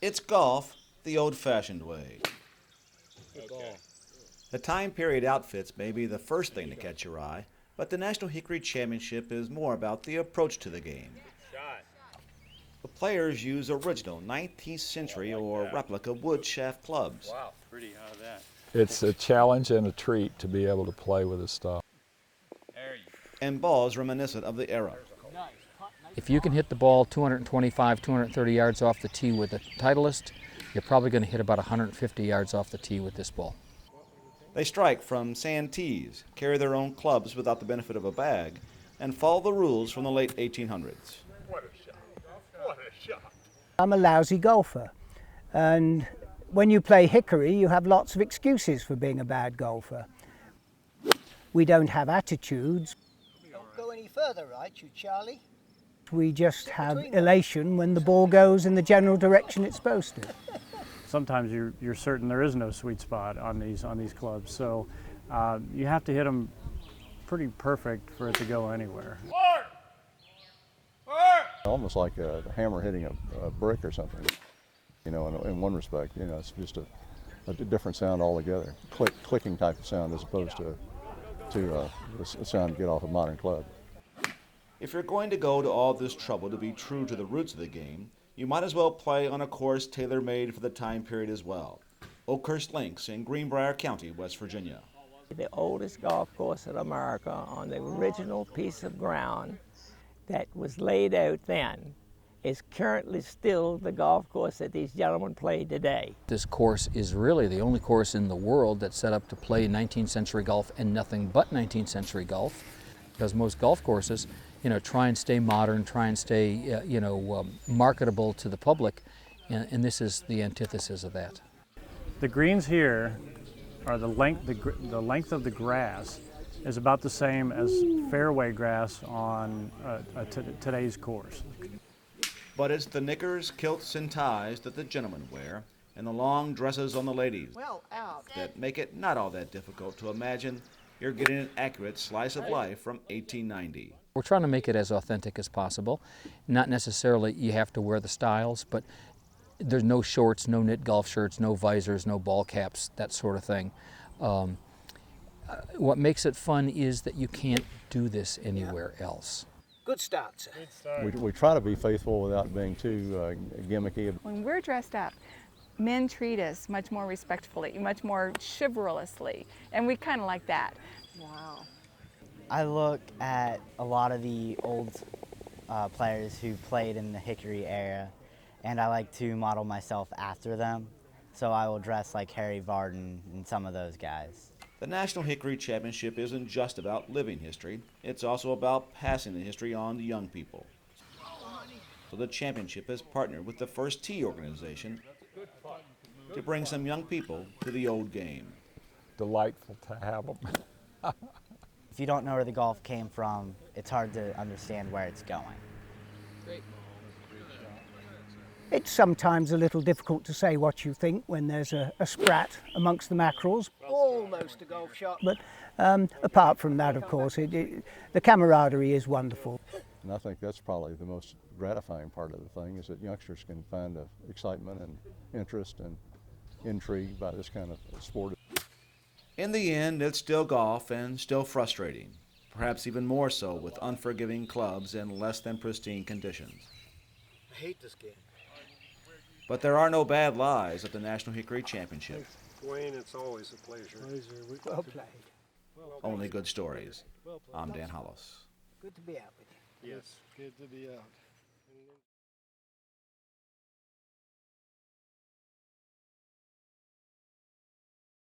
It's golf the old-fashioned way. Okay. The time period outfits may be the first thing to catch your eye, but the National Hickory Championship is more about the approach to the game. Shot. The players use original 19th century or replica wood shaft clubs. Wow, pretty out of that. It's a challenge and a treat to be able to play with this stuff. There you And balls reminiscent of the era. If you can hit the ball 225, 230 yards off the tee with a Titleist, you're probably going to hit about 150 yards off the tee with this ball. They strike from sand tees, carry their own clubs without the benefit of a bag, and follow the rules from the late 1800s. What a shot. What a shot. I'm a lousy golfer, and when you play hickory you have lots of excuses for being a bad golfer. We don't have attitudes. Don't go any further, right, you Charlie? We just have elation when the ball goes in the general direction it's supposed to. Sometimes you're certain there is no sweet spot on these clubs, so you have to hit them pretty perfect for it to go anywhere. Almost like a hammer hitting a brick or something. You know, in one respect, you know, it's just a different sound altogether. Clicking type of sound as opposed to the sound you get off a modern club. If you're going to go to all this trouble to be true to the roots of the game, you might as well play on a course tailor-made for the time period as well. Oakhurst Links in Greenbrier County, West Virginia. The oldest golf course in America on the original piece of ground that was laid out then is currently still the golf course that these gentlemen play today. This course is really the only course in the world that's set up to play 19th century golf and nothing but 19th century golf, because most golf courses, you know, try and stay modern, try and stay, marketable to the public, and this is the antithesis of that. The greens here are the length of the grass is about the same as fairway grass on today's course. But it's the knickers, kilts, and ties that the gentlemen wear, and the long dresses on the ladies that make it not all that difficult to imagine you're getting an accurate slice of life from 1890. We're trying to make it as authentic as possible. Not necessarily you have to wear the styles, but there's no shorts, no knit golf shirts, no visors, no ball caps, that sort of thing. What makes it fun is that you can't do this anywhere else. Good start, sir. Good start. We try to be faithful without being too gimmicky. When we're dressed up, men treat us much more respectfully, much more chivalrously, and we kind of like that. Wow. I look at a lot of the old players who played in the Hickory era, and I like to model myself after them. So I will dress like Harry Vardon and some of those guys. The National Hickory Championship isn't just about living history, it's also about passing the history on to young people. So the championship has partnered with the First Tee organization to bring some young people to the old game. Delightful to have them. If you don't know where the golf came from, it's hard to understand where it's going. It's sometimes a little difficult to say what you think when there's a sprat amongst the mackerels. Almost a golf shot. But apart from that, of course, the camaraderie is wonderful. And I think that's probably the most gratifying part of the thing, is that youngsters can find excitement and interest and intrigue by this kind of sport. In the end, it's still golf and still frustrating, perhaps even more so with unforgiving clubs in less than pristine conditions. I hate this game. But there are no bad lies at the National Hickory Championship. Wayne, it's always a pleasure. Well played. Only good stories. I'm Dan Hollis. Good to be out with you. Yes, good to be out.